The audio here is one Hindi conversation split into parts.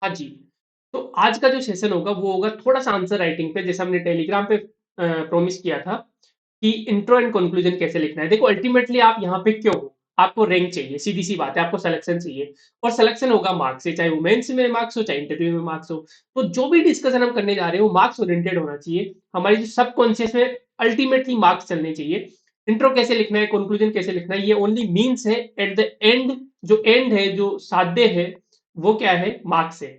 हाँ जी। तो आज का जो सेशन होगा वो होगा थोड़ा-सा आंसर राइटिंग पे, जैसे हमने टेलीग्राम पे प्रॉमिस किया था कि इंट्रो एंड कंक्लूजन कैसे लिखना है। देखो अल्टीमेटली आप यहाँ पे क्यों हो? आपको रैंक चाहिए, सीधी-सी बात है, आपको सिलेक्शन चाहिए और सिलेक्शन होगा मार्क्स से, चाहे वो मेंस में मार्क्स हो, चाहे इंटरव्यू में मार्क्स हो। तो जो भी डिस्कशन हम करने जा रहे हैं वो मार्क्स ओरिएंटेड होना चाहिए। हमारी जो सबकॉन्शियस में अल्टीमेटली मार्क्स चलने चाहिए। इंट्रो कैसे लिखना है, कंक्लूजन कैसे लिखना है, ये ओनली मीन्स है। एट द एंड जो एंड है, जो साध्य है, वो क्या है? मार्क्स है।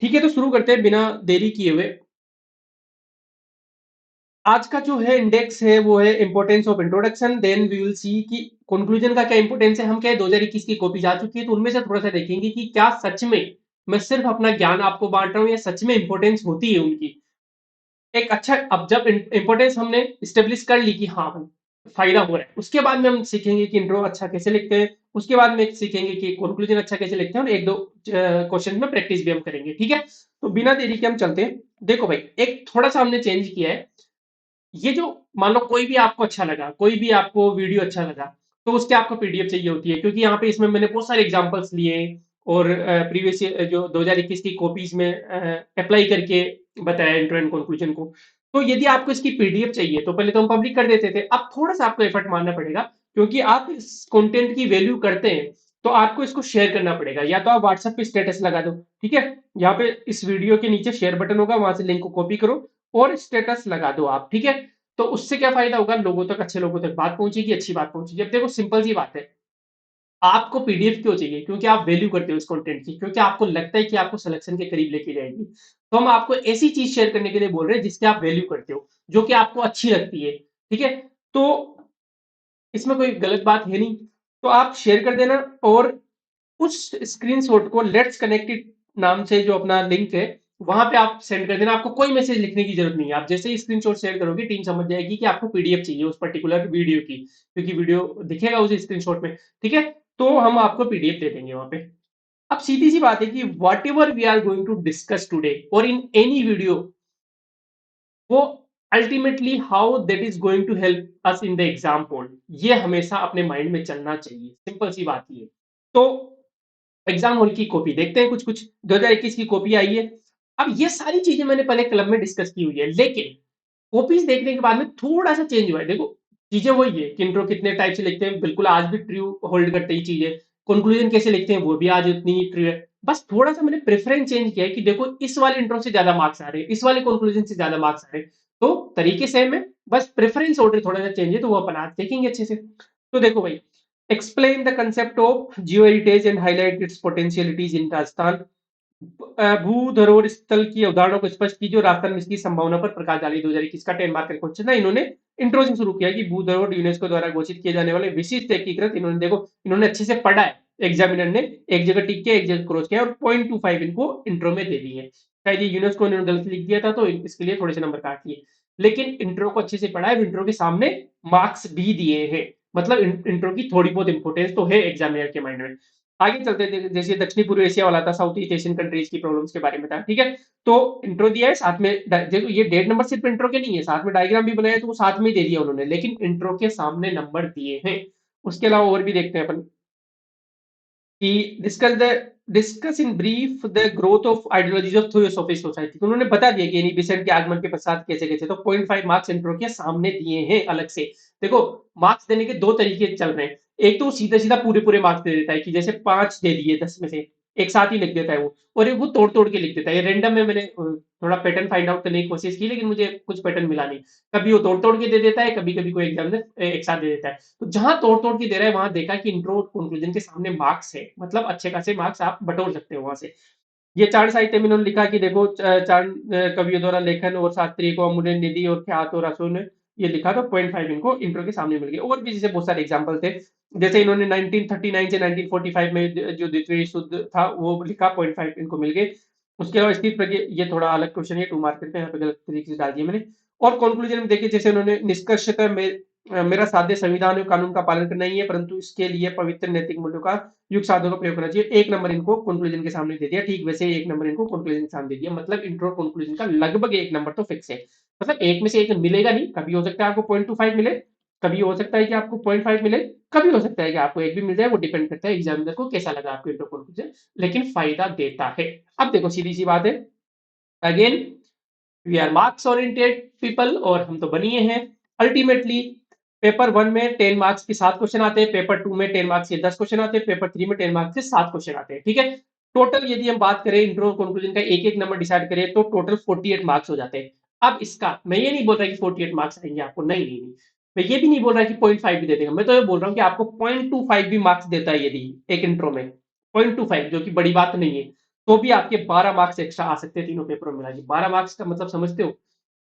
ठीक है, तो शुरू करते हैं बिना देरी किए हुए। आज का जो है इंडेक्स है वो है importance of introduction, then we will see कि कंक्लूजन का क्या इंपॉर्टेंस है। हम क्या है 2021 की कॉपी जा चुकी है, तो उनमें से थोड़ा सा देखेंगे कि क्या सच में मैं सिर्फ अपना ज्ञान आपको बांट रहा हूँ या सच में इंपॉर्टेंस होती है उनकी। एक अच्छा, अब जब इंपॉर्टेंस हमने स्टेब्लिश कर ली कि हाँ भाई फायदा हो रहा है, उसके बाद में हम सीखेंगे कि इंट्रो अच्छा कैसे लिखते हैं। उसके बाद में सीखेंगे कि कंक्लूजन अच्छा कैसे लिखते हैं, और एक दो क्वेश्चन में प्रैक्टिस भी हम करेंगे। ठीक है, तो बिना देरी के हम चलते हैं। देखो भाई, एक थोड़ा सा हमने चेंज किया है। ये जो, मान लो कोई भी आपको अच्छा लगा, कोई भी आपको वीडियो अच्छा लगा, तो उसके आपको पीडीएफ चाहिए होती है, क्योंकि यहाँ पे इसमें मैंने बहुत सारे एग्जांपल्स लिए और प्रीवियस जो 2021 की कॉपीज में अप्लाई करके बताया इंट्रो एंड कंक्लूजन को। तो यदि आपको इसकी पीडीएफ चाहिए तो पहले तो हम पब्लिक कर देते थे, अब थोड़ा सा आपको एफर्ट मारना पड़ेगा, क्योंकि आप इस कंटेंट की वैल्यू करते हैं, तो आपको इसको शेयर करना पड़ेगा। या तो आप व्हाट्सएप पे स्टेटस लगा दो, ठीक है, यहाँ पे इस वीडियो के नीचे शेयर बटन होगा, वहां से लिंक को कॉपी करो और स्टेटस लगा दो आप, ठीक है। तो उससे क्या फायदा होगा? लोगों तक, अच्छे लोगों तक बात पहुंचेगी, अच्छी बात पहुंचेगी। अब देखो सिंपल सी बात है, आपको पीडीएफ क्यों चाहिए? क्योंकि आप वैल्यू करते हो इस कंटेंट की, क्योंकि आपको लगता है कि आपको सिलेक्शन के करीब लेके जाएगी। तो हम आपको ऐसी चीज शेयर करने के लिए बोल रहे हैं जिसकी आप वैल्यू करते हो, जो कि आपको अच्छी लगती है। ठीक है, तो इसमें कोई गलत बात है नहीं। तो आप शेयर कर देना, और उस स्क्रीनशॉट को लेट्स कनेक्टेड नाम से जो अपना लिंक है, वहां पे आप सेंड कर देना। आपको कोई मैसेज लिखने की जरूरत नहीं है, आप जैसे ही स्क्रीनशॉट शेयर करोगे टीम समझ जाएगी कि आपको पीडीएफ चाहिए उस पर्टिकुलर वीडियो की, क्योंकि वीडियो दिखेगा उस स्क्रीनशॉट में। ठीक है, तो हम आपको पीडीएफ दे देंगे वहां पे। अब सीधी सी बात है कि whatever we are going to discuss today और इन एनी वीडियो, वो ultimately how that is going to help us in the exam, ये हमेशा अपने माइंड में चलना चाहिए। सिंपल सी बात ये। तो एग्जाम हॉल की कॉपी देखते हैं, कुछ कुछ 2021 की कॉपी आई है। अब ये सारी चीजें मैंने पहले क्लब में डिस्कस की हुई है, लेकिन कॉपीज देखने के बाद में थोड़ा सा चेंज हुआ है। देखो चीजें वही है कि इंट्रो कितने टाइप से लिखते हैं, बिल्कुल आज भी ट्रू होल्ड करते ही चीजें। कंक्लूजन कैसे लिखते हैं वो भी आज उतनी ही ट्रू है। बस थोड़ा सा मैंने प्रेफरेंस चेंज किया है कि देखो इस वाले इंट्रो से ज्यादा मार्क्स आ रहे हैं, इस वाले कंक्लूजन से ज्यादा मार्क्स आ रहे हैं। तो तरीके सेम है, बस प्रेफरेंस ऑर्डर थोड़ा सा चेंज है, तो वो अपन आज देखेंगे अच्छे से। तो देखो भाई, explain the concept of geoheritage and highlight its potentialities in Rajasthan. भू धरोहर स्थल की उदाहरणों को स्पष्ट कीजिए और राजस्थान में इसकी संभावना पर प्रकाश डालिए। 2021 का 10 मार्क का क्वेश्चन है। इन्होंने इंट्रो से शुरू किया कि भू धरोहर यूनेस्को द्वारा घोषित किए जाने वाले विशिष्ट एकीकृत, इन्होंने देखो, इन्होंने अच्छे से पढ़ा है, एग्जामिनर ने एक जगह टिक किया, एक जगह क्रॉस किया, और 0.25 इनको इंट्रो में दे दिए। शायद ये यूनेस्को ने गलत लिख दिया था, तो इसके लिए थोड़े से नंबर काट दिए। लेकिन इंट्रो को अच्छे से पढ़ा है, इंट्रो के सामने मार्क्स भी दिए हैं। मतलब इंट्रो की थोड़ी बहुत इंपोर्टेंस तो है एग्जामिनर के माइंड में। आगे चलते थे, जैसे दक्षिणी पूर्व एशिया वाला था, साउथ ईस्ट एशियन कंट्रीज की प्रॉब्लम्स के बारे में था। ठीक है, तो इंट्रो दिया है, साथ में देखो ये डेट नंबर सिर्फ इंट्रो के नहीं है, साथ में डायग्राम भी बनाया, तो वो साथ में ही दे दिया उन्होंने, लेकिन इंट्रो के सामने नंबर दिए हैं। उसके अलावा और भी देखते हैं अपन कि discuss in brief the growth of ideologies of theosophic society. तो उन्होंने बता दिया कि इनहिबिशन के आगमन के पश्चात कैसे कैसे। तो 0.5 मार्क्स इंट्रो के सामने दिए हैं अलग से। देखो, मार्क्स देने के दो तरीके चल रहे हैं। एक तो वो सीधा सीधा पूरे पूरे मार्क्स दे देता है कि जैसे 5 दे दिए 10 में से, एक साथ ही लिख देता है वो। और वो तोड़ तोड़ के लिख देता है। ये रैंडम में मैंने थोड़ा पैटर्न फाइंड आउट करने की कोशिश की, लेकिन मुझे कुछ पैटर्न मिला नहीं। कभी वो तोड़ तोड़ के दे देता है, कभी कभी कोई एग्जाम में एक साथ दे देता है। तो जहां तोड़ तोड़ के दे रहा है, वहां देखा कि इंट्रो कंक्लूजन के सामने मार्क्स है, मतलब अच्छे खासे मार्क्स आप बटोर सकते हो वहां से। ये चार साहित्य में इन्होंने लिखा कि देखो, चार कवियों द्वारा लेखन और शास्त्रीय को अमूल्य निधि और ख्यात और रसों ने ये लिखा, तो 0.5 इनको इंट्रो के सामने मिल गए। और भी जैसे बहुत सारे एग्जाम्पल थे, जैसे इन्होंने 1939 से 1945 में जो द्वितीय शुद्ध था वो लिखा, 0.5 इनको मिल गए। उसके अलावा स्थित प्रज्ञ, ये थोड़ा अलग क्वेश्चन है, 2 मार्क पे, यहाँ पे गलत तरीके से डाल दिया मैंने। और कंक्लूजन में देखिए, जैसे उन्होंने निष्कर्षतः मेरा साध्य संविधान और कानून का पालन करना ही है, परंतु इसके लिए पवित्र नैतिक मूल्यों का युक्त साधनों का प्रयोग करना चाहिए। एक नंबर इनको कंक्लूजन के सामने दे दिया। ठीक वैसे ही एक नंबर इनको कंक्लूजन के सामने दे दिया। मतलब इंट्रो कंक्लूजन का लगभग एक नंबर तो फिक्स है। मतलब एक में से एक मिलेगा नहीं, कभी हो सकता है आपको 0.25 मिले, कभी हो सकता है कि आपको 0.5 मिले, कभी हो सकता है कि आपको 1 भी मिल जाए, वो डिपेंड करता है एग्जामिनर को कैसा लगा आपको इंट्रो कंक्लूजन, लेकिन फायदा देता है। अब देखो सीधी सी बात है, again we are marks oriented people और हम तो बनिए हैं। अल्टीमेटली पेपर 1 में 10 मार्क्स के 7 क्वेश्चन आते हैं, पेपर 2 में 10 मार्क्स के 10 क्वेश्चन आते हैं, पेपर 3 में 10 मार्क्स के 7 क्वेश्चन आते हैं, ठीक है। टोटल यदि हम बात करें इंट्रो कंक्लूजन का एक एक नंबर डिसाइड करें तो टोटल 48 मार्क्स हो जाते हैं। अब इसका मैं ये नहीं बोल रहा कि 48 मार्क्स आएंगे आपको, नहीं नहीं नहीं, मैं ये भी नहीं बोल रहा कि 0.5 भी दे देगा, मैं तो ये बोल रहा हूँ कि आपको 0.25 भी मार्क्स देता है यदि एक इंट्रो में, 0.25 जो कि बड़ी बात नहीं है, तो भी आपके 12 मार्क्स एक्स्ट्रा आ सकते हैं तीनों पेपरों में मिला के। 12 मार्क्स का मतलब समझते हो,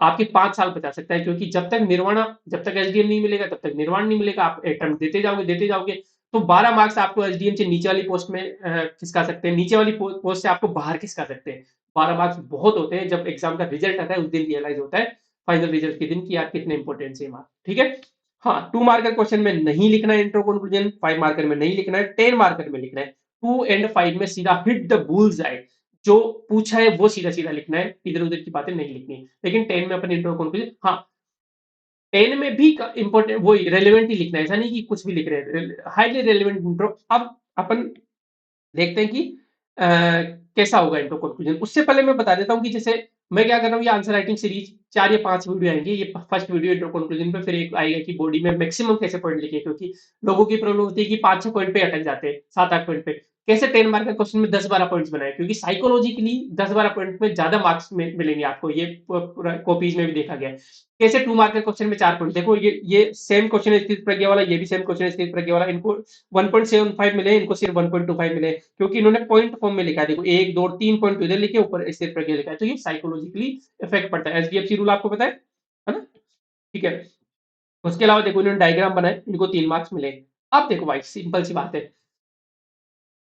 आपके 5 साल बचा सकता है, क्योंकि जब तक एसडीएम नहीं मिलेगा तब तक निर्वाण नहीं मिलेगा, आप अटेम्प्ट देते जाओगे। तो 12 मार्क्स आपको एसडीएम से नीचे वाली पोस्ट में खिसका सकते हैं, नीचे वाली पोस्ट से आपको बाहर खिसका सकते हैं। 12 मार्क्स बहुत होते हैं, जब एग्जाम का रिजल्ट आता है उस दिन रियलाइज होता है, फाइनल रिजल्ट के दिन, कि यार कितने इंपॉर्टेंट है मार्क्स, ठीक है। हाँ, 2 मार्कर क्वेश्चन में नहीं लिखना है इंट्रो कंक्लूजन, 5 मार्कर में नहीं लिखना है, 10 मार्कर में लिखना है। 2 एंड 5 में सीधा हिट द बुल्स आए, जो पूछा है वो सीधा सीधा लिखना है, इधर उधर की बातें नहीं लिखनी है। लेकिन 10 में अपन इंट्रो कंक्लूजन, हाँ 10 में भी इंपॉर्टेंट वही रेलिवेंट ही लिखना है, ऐसा नहीं कि कुछ भी लिख रहे हैं, हाईली रेलिवेंट इंट्रो। अब अपन देखते हैं कि अ, कैसा होगा इंट्रो कंक्लूजन। उससे पहले मैं बता देता हूँ कि जैसे मैं क्या कर रहा हूँ, ये आंसर राइटिंग सीरीज 4 या 5 वीडियो आएंगे, ये फर्स्ट वीडियो इंट्रो कंक्लूजन पे, फिर एक आएगा कि बॉडी में मैक्सिमम कैसे पॉइंट लिखे, क्योंकि लोगों की प्रॉब्लम होती है कि 5-6 पॉइंट पे अटक जाते हैं, 7-8 पॉइंट पे। कैसे 10 मार्क का क्वेश्चन में 10-12 पॉइंट्स बनाए, क्योंकि साइकोलॉजिकली 10-12 पॉइंट में ज्यादा मार्क्स मिलेंगे आपको, ये पूरा कॉपीज में भी देखा गया है। कैसे 2 मार्क के क्वेश्चन में 4 पॉइंट, देखो ये सेम क्वेश्चन है स्थित प्रज्ञा वाला, ये भी सेम क्वेश्चन है स्थित प्रज्ञा वाला, इनको 1.75 मिले, इनको सिर्फ 1.25 मिले, क्योंकि इन्होंने पॉइंट फॉर्म में लिखा है। देखो 1 2 3 पॉइंट इधर लिखे, ऊपर स्थित प्रज्ञा लिखा है, तो ये साइकोलॉजिकली इफेक्ट पड़ता है। एसडीएफसी रूल आपको पता है ना, ठीक है। उसके अलावा देखो इन्होंने डायग्राम बनाए, इनको 3 मार्क्स मिले। अब देखो भाई सिंपल सी बात है,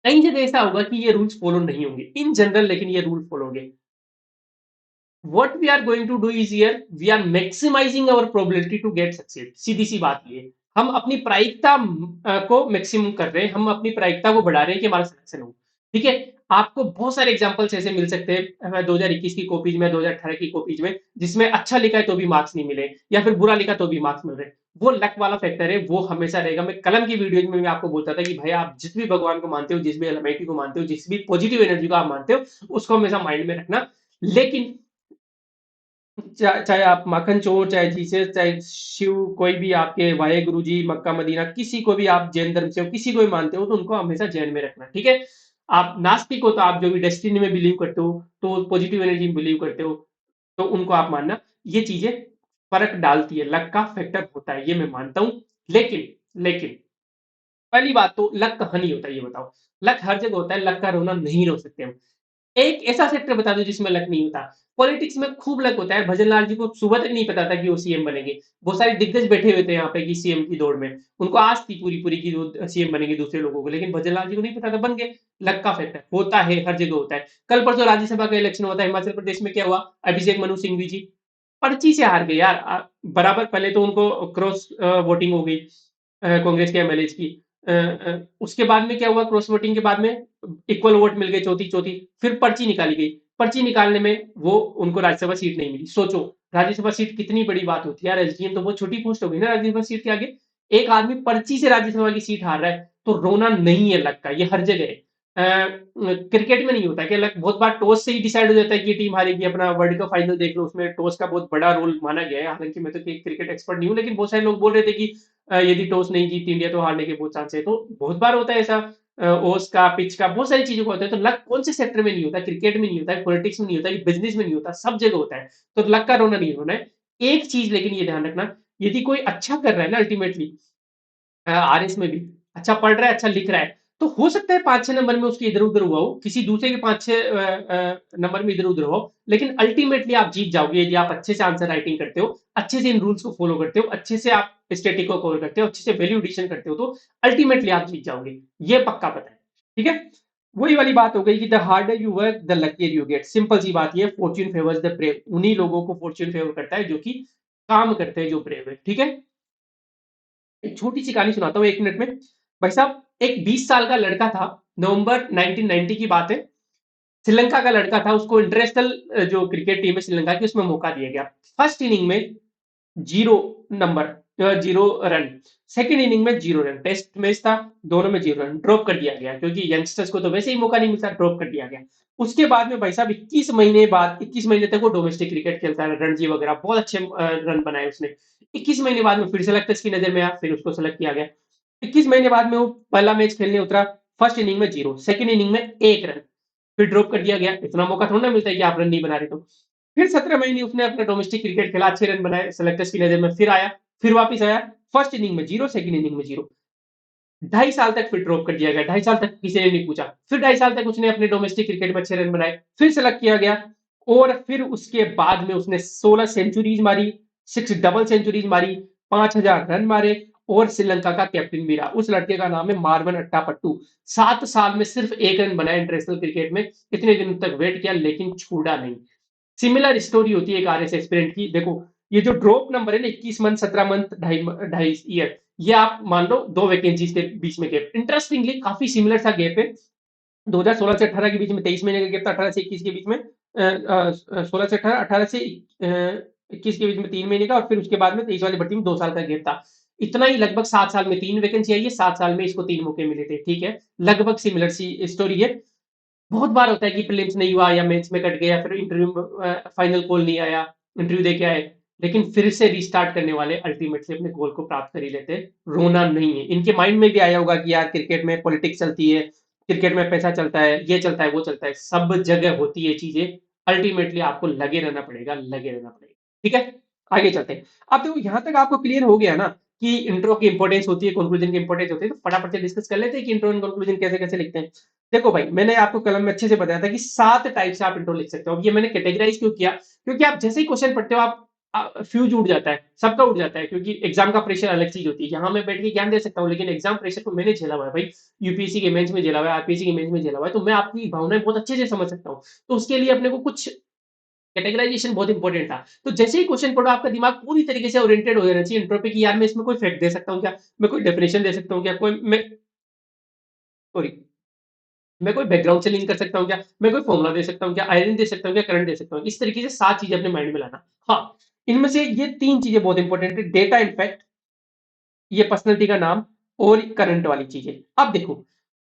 कहीं जगह ऐसा होगा कि ये रूल्स फॉलो नहीं होंगे इन जनरल, लेकिन ये रूल फॉलो होंगे। what we are going to do is here we are maximizing our probability to get succeed, सीधी सी बात ये, हम अपनी प्रायिकता को मैक्सिमम कर रहे हैं, हम अपनी प्रायिकता को बढ़ा रहे हैं कि हमारा सिलेक्शन हो, ठीक है। आपको बहुत सारे एग्जांपल्स ऐसे मिल सकते हैं 2021 की कॉपीज में, 2018 की कॉपीज में, जिसमें अच्छा लिखा है तो भी मार्क्स नहीं मिले, या फिर बुरा लिखा तो भी मार्क्स मिल रहे। वो लक वाला फैक्टर है, वो हमेशा रहेगा। मैं कलम की वीडियोज में भी आपको बोलता था कि भाई आप जिस भी भगवान को मानते हो, जिस भी एलमाइटी को मानते हो, जिस भी पॉजिटिव एनर्जी को आप मानते हो, उसको हमेशा माइंड में रखना। लेकिन चाहे आप माखन चोर, चाहे जीसस, चाहे शिव, कोई भी आपके वाहे गुरु जी, मक्का मदीना, किसी को भी आप जैन धर्म से हो, किसी को भी मानते हो, तो उनको हमेशा जैन में रखना, ठीक है। आप नास्तिक हो तो आप जो भी डेस्टिनी में बिलीव करते हो, तो पॉजिटिव एनर्जी में बिलीव करते हो, तो उनको आप मानना। ये चीजें फर्क डालती है, लक का फैक्टर होता है, ये मैं मानता हूं। लेकिन लेकिन पहली बात तो लक कहाँ नहीं होता, ये बताओ। लक हर जगह होता है, लक का रोना नहीं रो सकते हम। एक ऐसा सेक्टर बता दो जिसमें लक नहीं होता। पॉलिटिक्स में खूब लक होता है, भजन लाल जी को सुबह तक नहीं पता था कि वो सीएम बनेंगे। बहुत सारे दिग्गज बैठे हुए थे यहाँ पे कि सीएम की दौड़ में, उनको आज थी पूरी पूरी की वो सीएम बनेंगे दूसरे लोगों को, लेकिन भजन लाल जी को नहीं पता था, बन गए। लक का फैक्टर होता है, हर जगह होता है। कल परसों राज्यसभा का इलेक्शन होता है हिमाचल प्रदेश में, क्या हुआ, अभिषेक मनु सिंघवी जी पर्ची से हार गए यार। बराबर पहले तो उनको क्रॉस वोटिंग हो गई कांग्रेस के एमएलए की। उसके बाद में क्या हुआ, क्रॉस वोटिंग के बाद में इक्वल वोट मिल गए, चौथी चौथी। फिर पर्ची निकाली गई, पर्ची निकालने में वो उनको राज्यसभा सीट नहीं मिली। सोचो राज्यसभा सीट कितनी बबड़ी बात होती है यार, एसडीएम तो बहुत छोटी पोस्ट हो गई ना राज्यसभा सीट के आगे। एक आदमी पर्ची से राज्यसभा की सीट हार रहा है, तो रोना नहीं है लक का, ये हर जगह है। क्रिकेट में नहीं होता कि लक बहुत बार टॉस से ही डिसाइड हो जाता है कि ये टीम हारेगी। अपना वर्ल्ड कप फाइनल देख लो, उसमें टॉस का बहुत बड़ा रोल माना गया है। हालांकि मैं तो क्रिकेट एक्सपर्ट नहीं हूँ, लेकिन बहुत सारे लोग बोल रहे थे कि यदि टॉस नहीं जीती इंडिया तो हारने के बहुत चांस है। तो बहुत बार होता है ऐसा, ओस का, पिच का, बहुत सारी चीजों का होता है। तो लक कौन से सेक्टर में नहीं होता, क्रिकेट में नहीं होता है, पॉलिटिक्स में नहीं होता है, बिजनेस में नहीं होता, सब जगह होता है। तो लक का रोना नहीं रोना है। एक चीज लेकिन ये ध्यान रखना, यदि कोई अच्छा कर रहा है ना, अल्टीमेटली आरएस में भी अच्छा पढ़ रहा है, अच्छा लिख रहा है, तो हो सकता है 5-6 नंबर में उसके इधर उधर हुआ हो, किसी दूसरे के 5-6 नंबर में इधर उधर हुआ हो, लेकिन अल्टीमेटली आप जीत जाओगे यदि आप अच्छे से आंसर राइटिंग करते हो, अच्छे से इन रूल्स को फॉलो करते हो, अच्छे से आप स्टेटिक को कवर करते हो, अच्छे से वैल्यू एडिशन करते हो, तो अल्टीमेटली आप जीत जाओगे, ये पक्का पता है, ठीक है। वही वाली बात हो गई कि the harder you work the luckier you get. Simple सी बात, ये फॉर्च्यून फेवर्स द ब्रेव, उन्हीं लोगों को फॉर्च्यून फेवर करता है जो कि काम करते हैं, जो ब्रेव है, ठीक है। एक छोटी सी कहानी सुनाता हूँ 1 मिनट में। भाई साहब, एक 20 साल का लड़का था, नवंबर 1990 की बात है। श्रीलंका का लड़का था, उसको इंटरनेशनल जो क्रिकेट टीम है श्रीलंका की, उसमें मौका दिया गया। फर्स्ट इनिंग में 0 नंबर, 0 रन। सेकंड इनिंग में 0 रन, टेस्ट मैच था, दोनों में 0 रन, ड्रॉप कर दिया गया क्योंकि यंगस्टर्स को तो वैसे ही मौका नहीं मिलता, ड्रॉप कर दिया गया। उसके बाद में भाई साहब 21 महीने बाद, 21 महीने तक वो डोमेस्टिक क्रिकेट खेलता है, रणजी वगैरह बहुत अच्छे रन बनाए उसने। 21 महीने बाद में फिर सेलेक्टर्स की नजर में आया, फिर उसको सेलेक्ट किया गया। 21 महीने बाद में वो पहला मैच खेलने उतरा, फर्स्ट इनिंग में 0, सेकंड इनिंग में 1 रन, फिर ड्रॉप कर दिया गया। इतना मौका थोड़ा ना मिलता है कि आप रन नहीं बना रहे तो। फिर 17 महीने उसने अपना डोमेस्टिक क्रिकेट खेला, अच्छे रन बनाए, सेलेक्टर्स की नजर में फिर आया, फिर वापस आया, फर्स्ट इनिंग में 0, सेकंड इनिंग में 0। 2.5 साल तक फिर ड्रॉप कर दिया गया, 2.5 साल तक किसी ने नहीं पूछा। फिर 2.5 साल तक उसने अपने डोमेस्टिक क्रिकेट में अच्छे रन बनाए, फिर सेलेक्ट किया गया। और फिर उसके बाद में उसने 16 सेंचुरीज मारी, 6 डबल सेंचुरीज मारी, 5,000 रन मारे, और श्रीलंका का कैप्टन भी रहा। उस लड़के का नाम है मारवन अट्टापट्टू। 7 साल में सिर्फ 1 रन बनाया इंटरनेशनल क्रिकेट में, इतने दिनों तक वेट किया लेकिन छोड़ा नहीं। सिमिलर स्टोरी होती है एक आरएस एस्पिरेंट की। देखो, ये जो ड्रॉप नंबर है ना, 21 मंथ, 17 मंथ, ढाई ढाई ईयर, ये आप मान लो 2 वैकेंसीज के बीच में गैप। इंटरेस्टिंगली काफी सिमिलर सा गैप है। 2016 से 18 के बीच में 23 महीने का गैप था, 18 से 21 के बीच में 16 से 18, 18 से 21 के बीच में 3 महीने का, और फिर उसके बाद में 23 वाली भर्ती में 2 साल का गैप था। इतना ही लगभग 7 साल में 3 वैकेंसी आई है, 7 साल में इसको 3 मौके मिले थे। ठीक है, लगभग सिमिलर सी स्टोरी है। बहुत बार होता है कि प्रीलिम्स नहीं हुआ या मेंस में कट गया, फिर इंटरव्यू फाइनल कॉल नहीं आया, इंटरव्यू दे के आए, लेकिन फिर से रीस्टार्ट करने वाले अल्टीमेटली अपने गोल को प्राप्त कर ही लेते हैं। रोना नहीं है। इनके माइंड में भी आया होगा कि यार क्रिकेट में पॉलिटिक्स चलती है, क्रिकेट में पैसा चलता है, ये चलता है, वो चलता है, सब जगह होती है चीजें। अल्टीमेटली आपको लगे रहना पड़ेगा, लगे रहना पड़ेगा। ठीक है, आगे चलते हैं। अब देखो, यहां तक आपको क्लियर हो गया ना कि इंट्रो की इंपॉर्टेंस होती है, कंक्लूजन की इंपॉर्टेंस होती है, तो फटाफट से डिस्कस कर लेते हैं कि इंट्रो एंड कंक्लूजन कैसे कैसे लिखते हैं। देखो भाई, मैंने आपको कलम में अच्छे से बताया था कि 7 टाइप से आप इंट्रो लिख सकते हो। अब ये मैंने कैटेगराइज क्यों किया, क्योंकि आप जैसे ही क्वेश्चन पढ़ते हो आप फ्यूज उड़ जाता है, सबका उड़ जाता है, क्योंकि एग्जाम का प्रेशर अलग चीज होती है। यहाँ मैं बैठ के ज्ञान दे सकता हूँ, लेकिन एग्जाम प्रेशर को मैंने झेला हुआ है भाई। यूपीएससी के मेंस में झेला हुआ है, आरपीएससी के मेंस में झेला हुआ है, तो मैं आपकी भावनाएं बहुत अच्छे से समझ सकता हूँ। तो उसके लिए अपने को कुछ कैटेगराइजेशन बहुत इंपॉर्टेंट था। तो जैसे ही क्वेश्चन पढ़ो, आपका दिमाग पूरी तरीके से ओरिएंटेड हो जाना चाहिए इंट्रो पे कि यार मैं इसमें कोई फैक्ट दे सकता हूँ क्या, मैं कोई डेफिनेशन दे सकता हूँ क्या, कोई मैं सॉरी मैं कोई बैकग्राउंड से लिंक कर सकता हूँ क्या, मैं कोई फॉर्मुला दे सकता हूँ क्या, आयरन दे सकता हूँ क्या, करंट दे सकता हूँ। इस तरीके से 7 चीजें अपने माइंड में लाना। हाँ, इनमें से ये 3 चीजें बहुत इंपॉर्टेंट है, डेटा इम्पैक्ट, ये पर्सनैलिटी का नाम, और करंट वाली चीजें। अब देखो,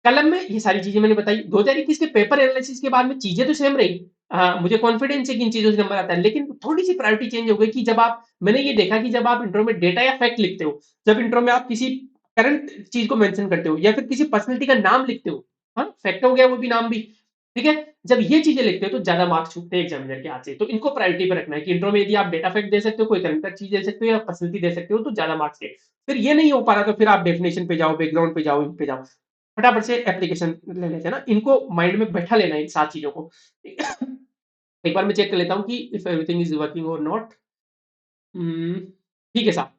कलम में ये सारी चीजें मैंने बताई। 2021 के पेपर एनालिसिस के बाद में चीजें तो सेम रही। मुझे कॉन्फिडेंस है कि इन चीजों से नंबर आता है, लेकिन थोड़ी सी प्रायोरिटी चेंज हो गई कि जब आप, मैंने ये देखा कि जब आप इंट्रो में डेटा या फैक्ट लिखते हो, जब इंट्रो में आप किसी करंट चीज को मेंशन करते हो या फिर किसी पर्सनैलिटी का नाम लिखते हो, हाँ फैक्ट हो गया वो भी, नाम भी, ठीक है, जब ये चीजें लिखते हो तो ज्यादा मार्क्स छूटते हैं एग्जामिनर के हाथ से। तो इनको प्रायोरिटी पर रखना है कि इंट्रो में यदि आप डेटा फैक्ट दे सकते हो, कोई करंट चीज दे सकते हो या पर्सनैलिटी दे सकते हो, तो ज्यादा मार्क्स के। फिर ये नहीं हो पा रहा तो फिर आप डेफिनेशन पे जाओ, बैकग्राउंड पे जाओ, इन पे जाओ। फटाफट से एप्लीकेशन ले लेते हैं ना, इनको माइंड में बैठा लेना है इन 7 चीजों को। एक बार मैं चेक कर लेता हूँ कि इफ एवरीथिंग इज वर्किंग और नॉट। ठीक है साहब।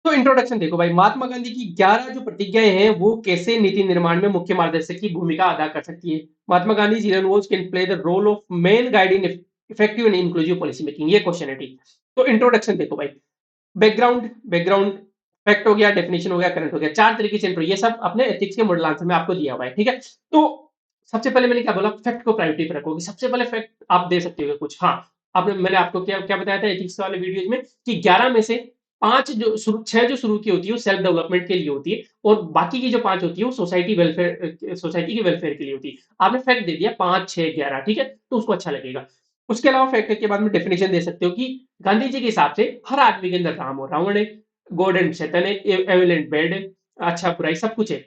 तो इंट्रोडक्शन देखो भाई, महात्मा गांधी की 11 जो प्रतिज्ञाएं हैं वो कैसे नीति निर्माण में मुख्य मार्गदर्शक की भूमिका अदा कर सकती है। Mahatma Gandhi ji involves can play the role of main guide in effective and inclusive policy making. ये क्वेश्चन है, ठीक। तो इंट्रोडक्शन देखो भाई, बैकग्राउंड फैक्ट हो गया, डेफिनेशन हो गया, करंट हो गया, 4 तरीके से इंट्रो, ये सब अपने एथिक्स के मॉडल आंसर में आपको दिया हुआ है, ठीक है। तो सबसे पहले मैंने क्या बोला, फैक्ट को प्रायोरिटी पे रखोगे। सबसे पहले फैक्ट आप दे सकते हो कुछ, हाँ। आपने, मैंने आपको क्या क्या बताया था एथिक्स वाले वीडियोज में कि 11 में से 5 जो शुरू, 6 जो शुरू की होती है वो सेल्फ डेवलपमेंट के लिए होती है, और बाकी की जो 5 होती है वो सोसाइटी वेलफेयर, सोसाइटी के वेलफेयर के लिए होती है। आपने फैक्ट दे दिया 5, 6, 11, ठीक है, तो उसको अच्छा लगेगा। उसके अलावा फैक्ट के बाद में डेफिनेशन दे सकते हो कि गांधी जी के हिसाब से हर आदमी के अंदर राम और रावण है, गॉड एंड शैतान है, एविल एंड बैड है, अच्छा बुराई सब कुछ है।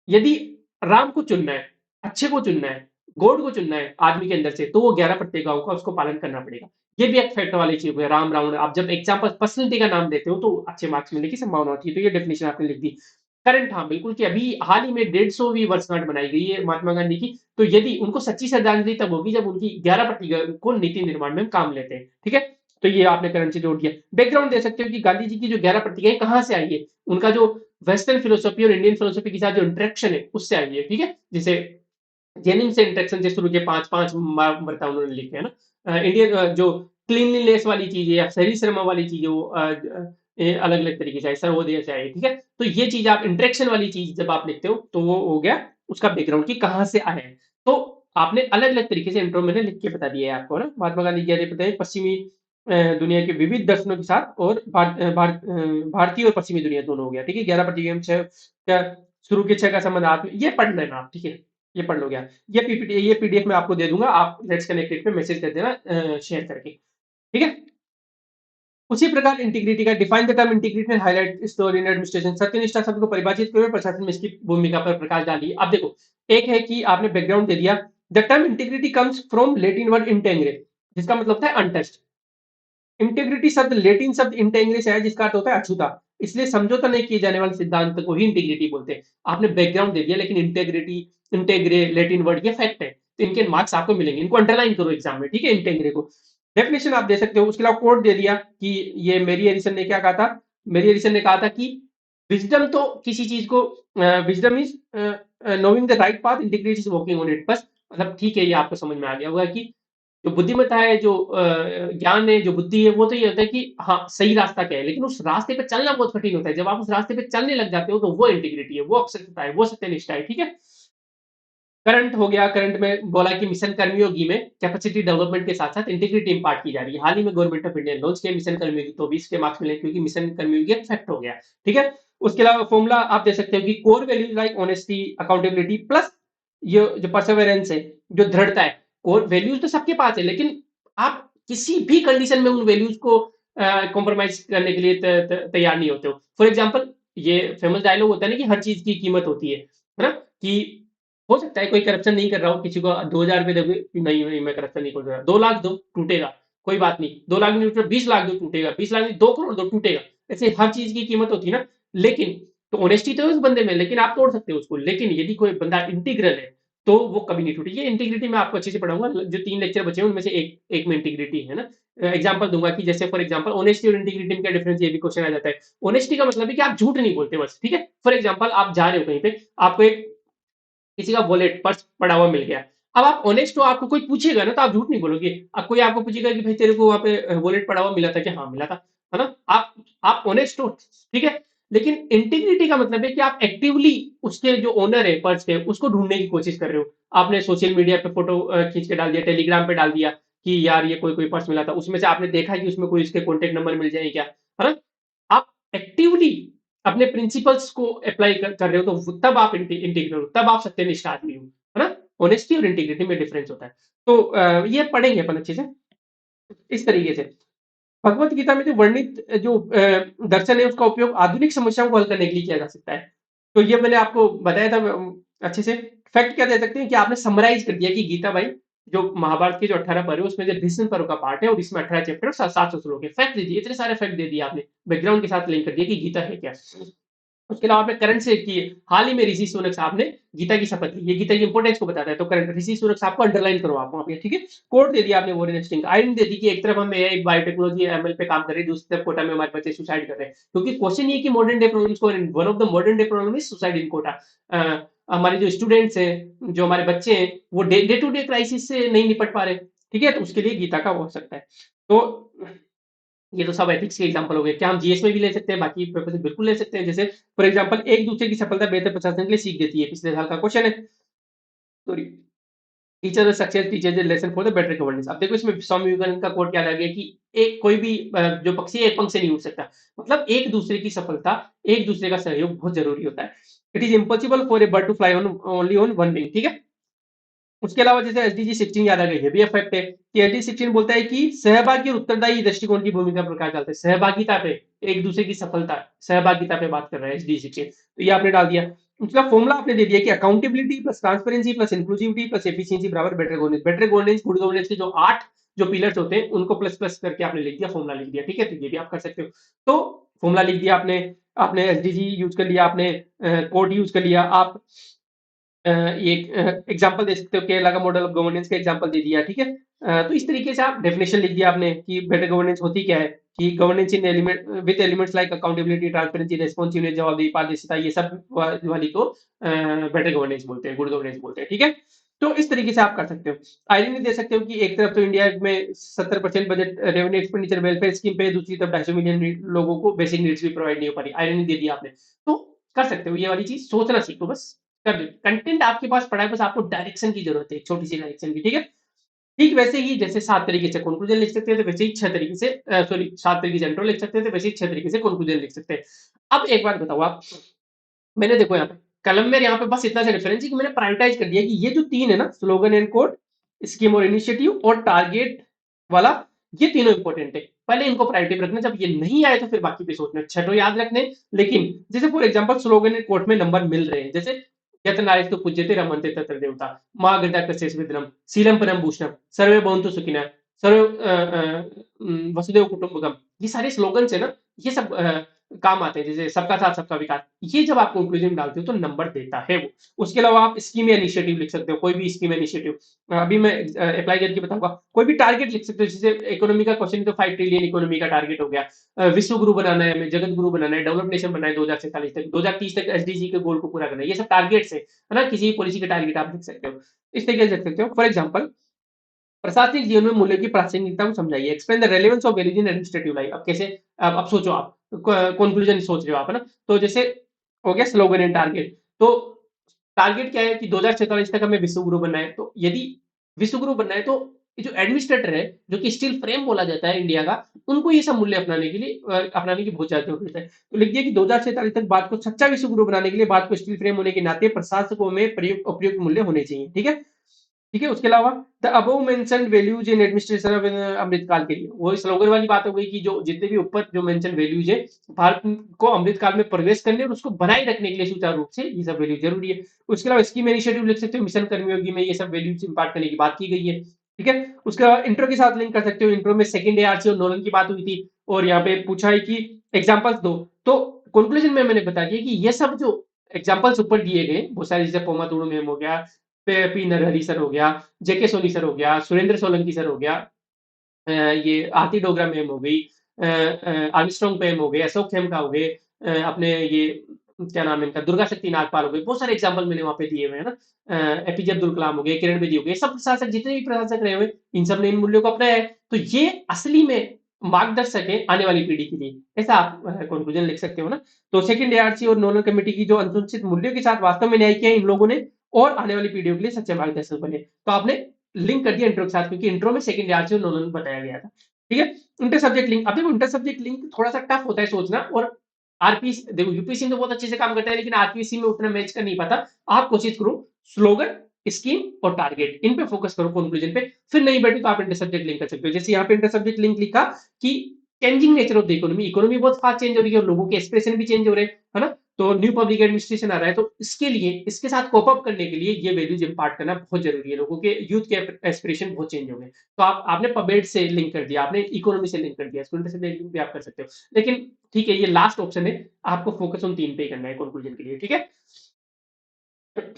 यदि राम को चुनना है, अच्छे को चुनना है, गॉड को चुनना है आदमी के अंदर से, तो वो 11 प्रतिज्ञाओं का उसको पालन करना पड़ेगा। ये भी एक फैक्ट वाली चीज है, राम रावण। आप जब एग्जाम पर पर्सनलिटी का नाम देते हो तो अच्छे मार्क्स मिलने की संभावना होती है। तो ये डेफिनेशन आपने लिख दी। करंट, हाँ बिल्कुल, कि अभी हाल ही में 150वीं वर्षगांठ बनाई गई है महात्मा गांधी की। तो यदि उनको सच्ची श्रद्धांजलि तब होगी जब उनकी 11 प्रतिज्ञा को नीति निर्माण में हम काम लेते हैं, ठीक है। तो ये आपने करंट से जोड़ दिया। बैकग्राउंड दे सकते हो कि गांधी जी की जो 11 प्रतिज्ञाएं कहाँ से आई है, उनका जो वेस्टर्न फिलोसफी और इंडियन फिलोसफी के साथ जो इंटरेक्शन है उससे आई है, ठीक है। जैसे जेनिन से इंटरेक्शन से शुरू के 5-5 बर्ताव उन्होंने लिखे है ना। इंडियन जो क्लीनलीनेस वाली चीज है या शरीर श्रम वाली चीज है वो अलग अलग तरीके से आई, सर्वोदय से आई, ठीक है। तो ये चीज आप इंटरेक्शन वाली चीज जब आप लिखते हो तो वो हो गया उसका बैकग्राउंड की कहाँ से आया है। तो आपने अलग अलग तरीके से इंट्रो मैंने लिख के बता दिया है आपको ना। महात्मा गांधी की बताए पश्चिमी दुनिया के विविध दर्शनों के साथ और भारतीय और पश्चिमी दुनिया दोनों हो गया, ठीक है? 11 प्रतिगम 6 क्या शुरू के 6 का संबंध आत्म ये पढ़ लेना आप, ठीक है? ये पढ़ लो गया। ये पीपीटी ये पीडीएफ मैं आपको दे दूँगा, आप लेट्स कनेक्टेड पे मैसेज कर देना शेयर करके, ठीक है? उसी प्रकार इंटीग्रिटी का define the term integrity and highlight story in administration सत्यनिष्ठा शब्द को परिभाषित करो प्रशासन में इसकी भूमिका पर प्रकाश डालिए। अब देखो, एक है कि आपने बैकग्राउंड दे दिया, the term integrity comes from Latin word integer जिसका मतलब होता है अनटच्ड। इंटीग्रिटी शब्द लैटिन शब्द इंटेग्रे से है जिसका अर्थ होता है अछूता। इसलिए समझौता नहीं किए जाने वाले सिद्धांत को ही इंटीग्रिटी बोलते हैं। आपने बैकग्राउंड दे दिया लेकिन इंटेग्रिटी, इंटेग्रे, लैटिन वर्ड ये फैक्ट है। तो इनके मार्क्स आपको मिलेंगे। इनको अंडरलाइन करो एग्जाम में, ठीक है? इंटेग्रे को। डेफिनेशन आप दे सकते हो। उसके अलावा कोड दे दिया कि ये मेरी एडिसन ने क्या कहा था? मेरी एडिसन ने कहा था कि विजडम तो किसी चीज को wisdom is knowing the right path, integrity is walking on it. बस मतलब ठीक है, ये आपको समझ में आ गया होगा कि जो बुद्धिमत्ता है, जो ज्ञान है, जो बुद्धि है, वो तो ये होता है कि हाँ, सही रास्ता क्या है, लेकिन उस रास्ते पे चलना बहुत कठिन होता है। जब आप उस रास्ते पे चलने लग जाते हो, तो वो इंटीग्रिटी है, वो अक्षरता है, वो सत्यनिष्ठा है, ठीक है? करंट हो गया, करंट में बोला कि मिशन कर्मयोगी में कैपेसिटी डेवलपमेंट के साथ साथ इंटीग्रिटी इंपार्ट की जा रही है। हाल ही में गवर्नमेंट ऑफ इंडिया लॉन्च किया मिशन कर्मयोगी, तो 20 के मार्क्स मिले क्योंकि मिशन कर्मयोगी एक फैक्ट हो गया, ठीक है? उसके अलावा फॉर्मूला आप दे सकते हो कि core values like honesty, accountability plus ये जो परसेवरेंस है, जो दृढ़ता है। कोर वैल्यूज तो सबके पास है, लेकिन आप किसी भी कंडीशन में उन वैल्यूज को कॉम्प्रोमाइज करने के लिए तैयार नहीं होते हो। फॉर एग्जाम्पल, ये फेमस डायलॉग होता है ना कि हर चीज की कीमत होती है ना? कि हो सकता है कोई करप्शन नहीं कर रहा हो, किसी को 2000 रुपए दोगे कि नहीं नहीं मैं करप्शन नहीं कर रहा, 2 लाख दो टूटेगा, कोई बात नहीं, 2 लाख नहीं टूटा, 20 लाख दो टूटेगा, 20 लाख नहीं 2 करोड़ दो टूटेगा। ऐसे हर चीज की कीमत होती है ना। लेकिन तो ऑनेस्टी तो है उस बंदे में, लेकिन आप तोड़ सकते हो उसको। लेकिन यदि कोई बंदा इंटीग्रल है, तो वो कभी नहीं टूटेगी। ये इंटीग्रिटी मैं आपको अच्छे से पढ़ाऊंगा। जो 3 लेक्चर बचे हैं उनमें से एक एक में इंटीग्रिटी है ना। एग्जाम्पल दूंगा कि जैसे फॉर एग्जाम्पल ऑनेस्टी और इंटीग्रिटी में क्या डिफरेंस, ये भी क्वेश्चन आ जाता है। ऑनेस्टी का मतलब है कि आप झूठ नहीं बोलते बस, ठीक है? फॉर एग्जाम्पल, आप जा रहे हो कहीं पे, आपको एक किसी का वॉलेट पर्स पड़ा हुआ मिल गया। अब आप ऑनेस्ट हो, आपको कोई पूछेगा ना, तो आप झूठ नहीं बोलोगे। अब कोई आपको पूछेगा कि भाई तेरे को वहां पे वॉलेट पड़ा हुआ मिला था क्या? हाँ मिला था, है ना? आप ऑनेस्ट हो, ठीक है? लेकिन इंटीग्रिटी का मतलब है कि आप एक्टिवली उसके जो ओनर है पर्स के, उसको ढूंढने की कोशिश कर रहे हो। आपने सोशल मीडिया पे फोटो खींच के डाल दिया, टेलीग्राम पे डाल दिया कि यार ये कोई कोई पर्स मिला था, उसमें से आपने देखा कि उसमें कोई इसके कॉन्टेक्ट नंबर मिल जाए क्या, है ना? आप एक्टिवली अपने प्रिंसिपल्स को अप्लाई कर रहे हो, तो तब आप इंटीग्रल हो, तब आप सत्यनिष्ठ आदमी हो, है ना? ऑनेस्टी और इंटीग्रिटी में डिफरेंस होता है। तो ये पढ़ेंगे अपन अच्छे से इस तरीके से। भगवत गीता में जो वर्णित जो दर्शन है, उसका उपयोग आधुनिक समस्याओं को हल करने के लिए किया जा सकता है। तो ये मैंने आपको बताया था अच्छे से। फैक्ट क्या दे सकते हैं कि आपने समराइज कर दिया कि गीता भाई जो महाभारत के जो 18 पर्व है, उसमें जो भीष्म पर्व का पार्ट है, और इसमें 18 चैप्टर और 700 श्लोक है। फैक्ट दे दिए, इतने सारे फैक्ट दे दिए आपने, बैकग्राउंड के साथ लिंक कर दिया कि गीता है क्या। उसके अलावा आपने करंट से की, हाल ही में ऋषि सुनक साहब ने गीता की शपथ ली। ये गीता की इंपोर्टेंस को बताता है। तो करंट ऋषि सुनक साहब को अंडरलाइन करो आप वहां पे, ठीक है? कोड दे दिया आपने वॉरेन हेस्टिंग, आइडेंटिटी दे दी कि एक तरफ हम एआई बायोटेक्नोलॉजी एमएल पे काम कर रहे हैं, दूसरी तरफ कोटा में हमारे बच्चे सुसाइड कर रहे हैं। क्योंकि क्वेश्चन ये कि मॉडर्न डे प्रॉब्लम्स को, one of the modern day problem is suicide in Kota. हमारे जो स्टूडेंट्स हैं, जो हमारे बच्चे हैं, वो डे टू डे क्राइसिस से नहीं निपट पा रहे, ठीक है? तो उसके लिए गीता का हो सकता है। तो ये तो सब एथिक्स के एग्जांपल हो गए। क्या हम जीएस में भी ले सकते हैं? बाकी पेपर से बिल्कुल ले सकते हैं। जैसे फॉर एग्जांपल, एक दूसरे की सफलता बेहतर प्रशासन के लिए सीख देती है, पिछले साल का क्वेश्चन है। Sorry, teacher success teacher lesson for the better governance. अब देखो, इसमें स्वामी विवेकानंद का कोट क्या लग गया कि एक कोई भी जो पक्षी है, एक पंख से नहीं उड़ सकता। मतलब एक दूसरे की सफलता, एक दूसरे का सहयोग बहुत जरूरी होता है। It is impossible for a bird to fly on only on one wing, ठीक है? उसके अलावा जैसे एसडीजी 16 याद आ गई, ये भी इफेक्ट है कि एसडीजी 16 बोलता है कि सहभागी और उत्तरदायी दृष्टिकोण की भूमिका प्रकाश डालते हैं। सहभागिता पे, एक दूसरे की सफलता, सहभागिता पे बात कर रहा है एसडीजी 16। तो ये आपने डाल दिया। उसका फॉर्मूला आपने दे दिया कि accountability plus transparency plus inclusivity plus efficiency बराबर better governance. Better governance, good governance के जो 8 जो पिलर्स होते हैं, उनको प्लस प्लस करके आपने लिख दिया, फॉर्मूला लिख दिया, ठीक है? तो ये भी आप कर सकते हो। तो फॉर्मूला लिख दिया आपने, आपने एसडीजी यूज कर लिया, आपने कोड यूज कर लिया, आप ये एग्जांपल दे सकते हो, केरला का मॉडल ऑफ गवर्नेंस का एग्जांपल दे दिया, ठीक है? तो इस तरीके से आप डेफिनेशन लिख दिया आपने कि बेटर गवर्नेंस होती क्या है, कि governance in element with elements like accountability, transparency, responsiveness, जवाबदेही, पारदर्शिता, ये सब वाली को बेटर गवर्नेंस बोलते हैं, गुड गवर्नेंस बोलते हैं, ठीक है? तो इस तरीके से आप कर सकते हो। आइडेंटिटी दे सकते हो कि एक तरफ तो इंडिया में 70% budget revenue expenditure welfare scheme पे, दूसरी तरफ 250 मिलियन लोगों को बेसिक नीड्स भी प्रोवाइड नहीं हो पा रही। आइडेंटिटी दे दिया आपने। तो कर सकते हो, ये वाली चीज सोचना सीखो बस। कर कंटेंट आपके पास पड़ा है, बस आपको डायरेक्शन की जरूरत है, छोटी सी डायरेक्शन की, ठीक है? ठीक वैसे ही जैसे 7 तरीके से कंक्लूजन लिख सकते थे, वैसे ही 6 तरीके से सॉरी 7 तरीके से इंट्रो लिख सकते थे, वैसे ही 6 तरीके से कंक्लूजन लिख सकते हैं। अब एक बात बताओ आप, मैंने देखो यहाँ पे कलम में यहाँ पे बस इतना सा डिफरेंस है कि मैंने प्रायोरिटाइज कर दिया कि ये जो 3 है ना, स्लोगन एंड कोड, स्कीम और इनिशिएटिव और टारगेट वाला, ये तीनों इंपॉर्टेंट है। पहले इनको प्रायोरिटी पे रखना, जब ये नहीं आए तो फिर बाकी पे सोचना। छठो याद रखने, लेकिन जैसे for example slogan and code में नंबर मिल रहे हैं, जैसे यतनारिस्तु पूज्यते रमन्ते तत्र देवता, माँ गदा कस्यस्मिद्रम, शीलम परम भूषणम, सर्वे भवन्तु सुखिनः, सर्व वसुदेव कुटुंबकम, ये सारे स्लोगन है ना, ये सब काम आते हैं। जैसे सबका साथ सबका विकास, ये जब आप कंक्लूजन में डालते हो तो नंबर देता है वो। उसके अलावा आप स्कीम या इनिशिएटिव लिख सकते हो, कोई भी स्कीम इनिशिएटिव। अभी मैं अप्लाई करके बताऊंगा। कोई भी टारगेट लिख सकते हो, जैसे इकोनॉमी का क्वेश्चन तो 5 ट्रिलियन इकोनॉमी का टारगेट हो गया। विश्व गुरु बनाना है हमें, जगत गुरु बनाना है, डेवलप नेशन बनाना है 2047 तक, 2030 तक एसडीजी के गोल को पूरा करना है। ये सब टारगेट्स है ना, किसी पॉलिसी के टारगेट आप लिख सकते हो। इस तरीके से लिख सकते हो। फॉर एग्जाम्पल, प्रशासनिक जीवन में मूल्य की प्रासंगिकता को समझाइए। Explain the relevance of values in administrative life. अब कैसे, अब सोचो आप, कंक्लूजन सोच रहे हो आप, है ना। तो जैसे हो गया स्लोगन एंड टारगेट। तो टारगेट क्या है कि 2047 तक हमें विश्व गुरु बनना है। तो यदि विश्व गुरु बनना है तो ये जो एडमिनिस्ट्रेटर है, जो कि स्टील फ्रेम बोला जाता है इंडिया का, उनको ये सब मूल्य अपनाने के लिए अपनाने की बहुत ज्यादा जरूरत है। तो लिख दिया कि 2047 तक बात को सच्चा विश्व गुरु बनाने के लिए बात को स्टील फ्रेम होने के नाते प्रशासकों में प्रयुक्त उपयुक्त मूल्य होने चाहिए। ठीक है। ठीक है। उसके अलावा the above mentioned values in administration of Amrit Kaal के लिए, वो स्लोगन वाली बात हो गई कि जो जितने भी ऊपर जो मेंशन वैल्यूज है, भारत को अमृतकाल में प्रवेश करने और उसको बनाए रखने के लिए सुचारू रूप से ये सब वैल्यू जरूरी है। उसके अलावा स्कीम इनिशिएटिव लिख सकते हो, मिशन कर्मयोगी में ये सब वैल्यूज इंपार्ट करने की बात की गई है। ठीक है। उसके अलावा इंट्रो के साथ लिंक कर सकते हो। इंट्रो में सेकंड एआरसी और नोलन की बात हुई थी, और यहाँ पे पूछा है कि एग्जाम्पल्स दो। तो कंक्लूजन में मैंने बता दिया कि ये सब जो एग्जाम्पल्स ऊपर दिए गए बहुत सारे, जैसे पोमातोड़ो मैम हो गया, पी नरहरि सर हो गया, जेके सोनी सर हो गया, सुरेंद्र सोलंकी सर हो गया, ये आरती डोगरा मैम हो गई, आर्मस्ट्रॉन्ग मैम हो गए, अशोक खेमका हो गए, अपने ये क्या नाम है इनका, दुर्गा शक्ति नागपाल हो गए। बहुत सारे एग्जाम्पल मैंने वहां पे दिए हुए हैं ना। एपीजे अब्दुल कलाम हो गए, किरण बेदी हो गए, सब प्रशासक जितने भी प्रशासक रहे हुए, इन सब ने इन मूल्यों को अपनाया है। तो ये असली में मार्गदर्शक है आने वाली पीढ़ी के लिए, ऐसा आप कंक्लूजन लिख सकते हो ना। तो सेकंड एआरसी और नोडल कमेटी की जो अनुसूचित मूल्यों के साथ वास्तव में न्याय किया इन लोगों ने, और आने वाली पीढ़ियों के लिए सच्चे मार्गदर्शक बने। तो आपने लिंक कर दिया इंट्रो के साथ, क्योंकि इंट्रो में सेकंड आर्ची और नोलन बताया गया था। ठीक है। इंटर सब्जेक्ट लिंक, अब देखो इंटर सब्जेक्ट लिंक थोड़ा सा टफ होता है सोचना, और आरपीसी देखो यूपीसी में तो बहुत अच्छे से काम करता है, लेकिन आरपीसी में उतना मैच कर नहीं पाता। आप कोशिश करो स्लोगन, स्कीम और टारगेट, इन पे फोकस करो कंक्लूजन पे। फिर नहीं बैठे तो आप इंटर सब्जेक्ट लिंक कर सकते हो। जैसे यहाँ पे इंटर सब्जेक्ट लिंक लिखा कि changing nature of the economy, economy बहुत फास्ट चेंज हो रही है और लोगों के एक्सप्रेशन भी चेंज हो रहे हैं, है ना। तो न्यू पब्लिक एडमिनिस्ट्रेशन आ रहा है, तो इसके लिए, इसके साथ कोप अप करने के लिए ये वैल्यूज इंपार्ट करना बहुत जरूरी है। लोगों के यूथ के एस्पिरेशन बहुत चेंज हो गए। तो आपने पबेड से लिंक कर दिया, आपने इकोनॉमी से लिंक कर दिया, स्टूडेंट से लिंक भी आप कर सकते हो। लेकिन ठीक है, ये लास्ट ऑप्शन है, आपको फोकस उन 3 पे ही करना है कंक्लूजन के लिए। ठीक है।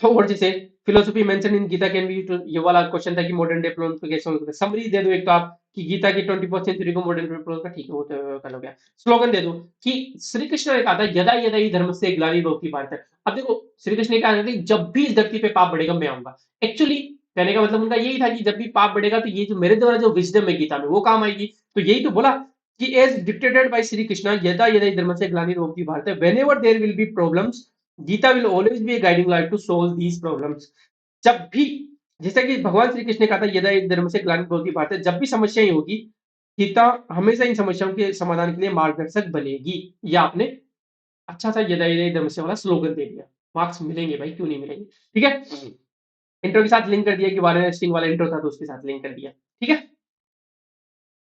और जैसे philosophy mention in Gita can be, ये वाला क्वेश्चन था कि मॉडर्न डे प्रॉब्लम्स को कैसे सॉल्व करते हैं। समरी दे दो एक तो आप कि गीता की 21वीं सेंचुरी को मॉडर्न डे प्रॉब्लम का, ठीक है वो तो कल हो गया। स्लोगन दे दो कि श्री कृष्ण ने कहा था यदा यदा ही धर्म से ग्लानिर्भवति भारत। अब देखो श्री कृष्ण ने कहा था कि जब भी इस धरती पे पाप बढ़ेगा मैं आऊंगा। एक्चुअली कहने का मतलब उनका यही था कि जब भी पाप बढ़ेगा तो ये जो मेरे द्वारा जो विजडम है गीता में वो काम आएगी। तो यही तो बोला कि as dictated by Shri Krishna यदा यदा ही धर्म से ग्लानिर्भवति भारत, whenever there will be problems, Gita will always be a guiding light to solve these problems. जब भी, जैसा कि भगवान श्री कृष्ण ने कहा था यदा एक धर्म से ग्लानिर्भवति भारत, जब भी समस्याएं होगी गीता हमेशा इन समस्याओं के समाधान के लिए मार्गदर्शक बनेगी। या आपने अच्छा सा यदा यदा धर्म से वाला स्लोगन दे दिया, मार्क्स मिलेंगे भाई, क्यों नहीं मिलेंगे। ठीक है। इंट्रो के साथ लिंक कर दिया कि वाराणसी सिंह वाला इंट्रो था तो उसके साथ लिंक कर दिया। ठीक है।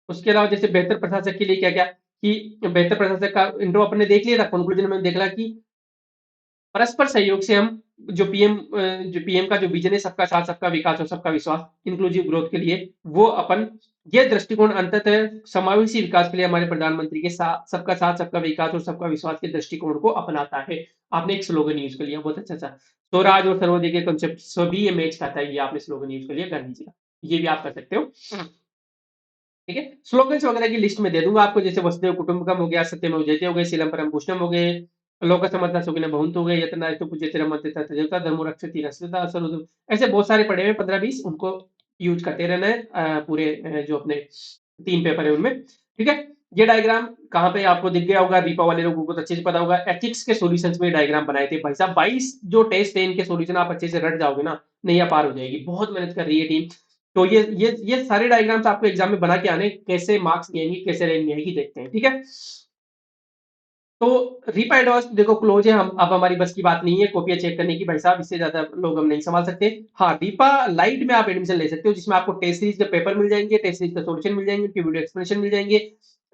उसके अलावा जैसे बेहतर प्रशासक के लिए क्या क्या, कि बेहतर प्रशासक का इंट्रो अपने देख लिया था, कंक्लूजन में देखला कि परस्पर सहयोग से हम जो पीएम का जो विजन है, सबका साथ सबका विकास और सबका विश्वास, इंक्लूसिव ग्रोथ के लिए, वो अपन ये दृष्टिकोण अंततः समावेशी विकास के लिए हमारे प्रधानमंत्री के साथ सबका साथ सबका विकास और सबका विश्वास के दृष्टिकोण को अपनाता है। आपने एक स्लोगन यूज कर लिया, बहुत अच्छा सा। स्वराज और सर्वोदय के कॉन्सेप्ट सभी ये मैच खाता है, ये आपने स्लोगन यूज कर लिया गांधी जी का, ये भी आप कर सकते हो। ठीक है। स्लोगन्स वगैरह की लिस्ट में दे दूंगा आपको, जैसे वसुदेव कुटुंबकम हो गया, सत्यमेव जयते हो गए, शीलम परम पूषणम हो गए, लोक समता सुखिनः भवन्तु हो गए, यत्नारितो पूज्यते रमन्ते तत्र देवता, धर्मो रक्षति रक्षिता सर्वदुर्। ऐसे बहुत सारे पड़े हुए 15-20, उनको यूज करते रहना है पूरे जो अपने 3 पेपर है उनमें। ठीक है। ये डायग्राम कहाँ पे आपको दिख गया होगा, दीपा वाले लोगों को तो अच्छे से पता होगा, एथिक्स के सॉल्यूशंस में डायग्राम बनाए थे भाई साहब। 22 जो टेस्ट है इनके सॉल्यूशन आप अच्छे से रट जाओगे ना, नहीं पार हो जाएगी। बहुत मेहनत कर रही है टीम। तो ये सारे डायग्राम्स आपको एग्जाम में बना के आने, कैसे मार्क्स नहीं आएंगे, कैसे रैंक नहीं आएगी, देखते हैं, ठीक है। तो रीपाइडॉस देखो क्लोज है, हम अब हमारी बस की बात नहीं है कॉपियां चेक करने की, भाई साहब इससे ज्यादा लोग हम नहीं संभाल सकते। हाँ, रीपा लाइट में आप एडमिशन ले सकते हो, जिसमें आपको टेस्ट सीरीज के पेपर मिल जाएंगे, टेस्ट सीरीज का सॉल्यूशन मिल जाएंगे, उनकी वीडियो एक्सप्लेनेशन मिल जाएंगे,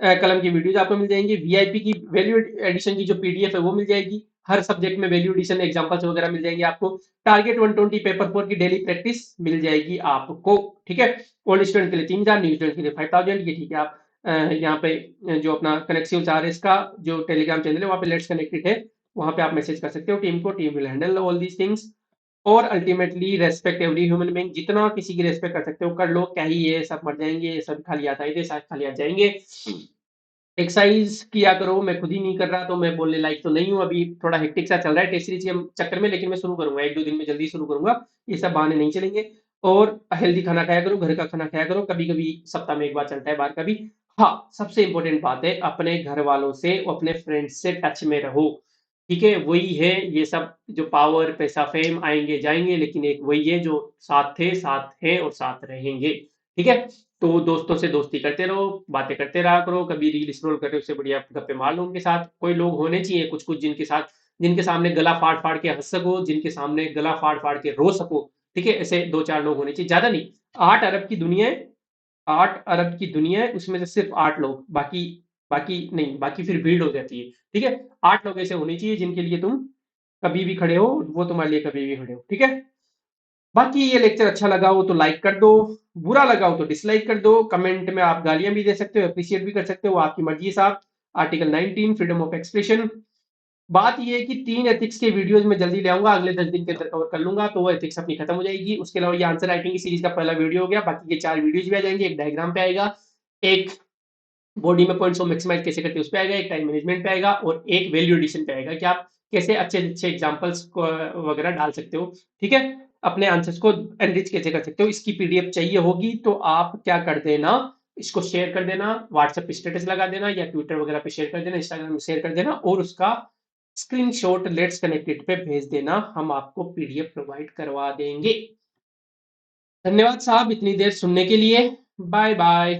कलम की वीडियोज आपको मिल जाएंगी, वीआईपी की वैल्यू एडिशन की जो पीडीएफ है वो मिल जाएगी, हर सब्जेक्ट में वैल्यू एडिशन एग्जांपल्स वगैरह मिल जाएंगे आपको, टारगेट 120 पेपर 4 की डेली प्रैक्टिस मिल जाएगी आपको, ठीक है। ओल्ड स्टूडेंट के लिए 3000, न्यू स्टूडेंट के लिए 5000, ये ठीक है। आप यहाँ पे जो अपना कनेक्सिव चार्ज का जो टेलीग्राम चैनल है वहाँ पे लेट्स कनेक्टेड है, वहाँ पे आप मैसेज कर सकते हो टीम को, team will handle all these things. और ultimately respect every human being, जितना किसी की रेस्पेक्ट कर सकते हो कर लो, क्या ही ये सब मर जाएंगे, ये सब खाली आता है, सब खाली आ जाएंगे। एक्सरसाइज किया करो, मैं खुद ही नहीं कर रहा तो मैं बोलने लायक तो नहीं हूँ, अभी थोड़ा हेक्टिक सा चल रहा है टेस्ट सीरीज के चक्कर में, लेकिन मैं शुरू करूंगा 1-2 दिन में, जल्दी शुरू करूंगा, ये सब बहाने नहीं चलेंगे। और हेल्दी खाना खाया करो, घर का खाना खाया करो, कभी कभी सप्ताह में एक बार चलता है, बाहर का भी। हाँ, सबसे इंपॉर्टेंट बात है, अपने घर वालों से, अपने फ्रेंड्स से टच में रहो, ठीक है। वही है, ये सब जो पावर पैसा फेम आएंगे जाएंगे, लेकिन एक वही है जो साथ थे, साथ हैं और साथ रहेंगे, ठीक है। तो दोस्तों से दोस्ती करते रहो, बातें करते रहा करो, कभी रील स्क्रॉल कर रहे हो उससे बढ़िया गप्पे मार लो उनके साथ। कोई लोग होने चाहिए कुछ कुछ जिनके साथ, जिनके सामने गला फाड़ फाड़ के हंस सको, जिनके सामने गला फाड़ फाड़ के रो सको, ठीक है। ऐसे 2-4 लोग होने चाहिए, ज्यादा नहीं। 8 अरब की दुनिया है, 8 अरब की दुनिया है, उसमें से सिर्फ 8 लोग, बाकी बाकी नहीं, बाकी फिर भीड़ हो जाती है, ठीक है। 8 लोग ऐसे होने चाहिए जिनके लिए तुम कभी भी खड़े हो, वो तुम्हारे लिए कभी भी खड़े हो, ठीक है। बाकी ये लेक्चर अच्छा लगा हो तो लाइक कर दो, बुरा लगा हो तो डिसलाइक कर दो, कमेंट में आप गालियां भी दे सकते हो, अप्रिशिएट भी कर सकते हो, वो आपकी मर्जी है साहब। Article 19 freedom of expression. बात ये है कि 3 एथिक्स के वीडियोज में जल्दी ले आऊंगा, अगले 10 दिन के अंदर कवर कर लूंगा, तो वो एथिक्स अपनी खत्म हो जाएगी। उसके अलावा ये आंसर राइटिंग की सीरीज का पहला वीडियो हो गया, बाकी के 4 वीडियोज भी आ जाएंगे, एक डायग्राम पे आएगा, एक बॉडी में पॉइंट्स को मैक्सिमाइज कैसे करते हैं उस पे आएगा, एक टाइम मैनेजमेंट पे आएगा, और एक वैल्यू एडिशन पे आएगा कि आप कैसे अच्छे अच्छे एग्जांपल्स वगैरह डाल सकते हो, ठीक है। अपने आंसर्स को एनरिच कैसे कर सकते हो, इसकी पीडीएफ चाहिए होगी तो आप क्या कर देना, इसको शेयर कर देना, व्हाट्सएप पे स्टेटस लगा देना, या ट्विटर वगैरह पे शेयर कर देना, इंस्टाग्राम में शेयर कर देना, और उसका स्क्रीनशॉट लेट्स कनेक्टेड पे भेज देना, हम आपको पीडीएफ प्रोवाइड करवा देंगे। धन्यवाद साहब इतनी देर सुनने के लिए। Bye bye.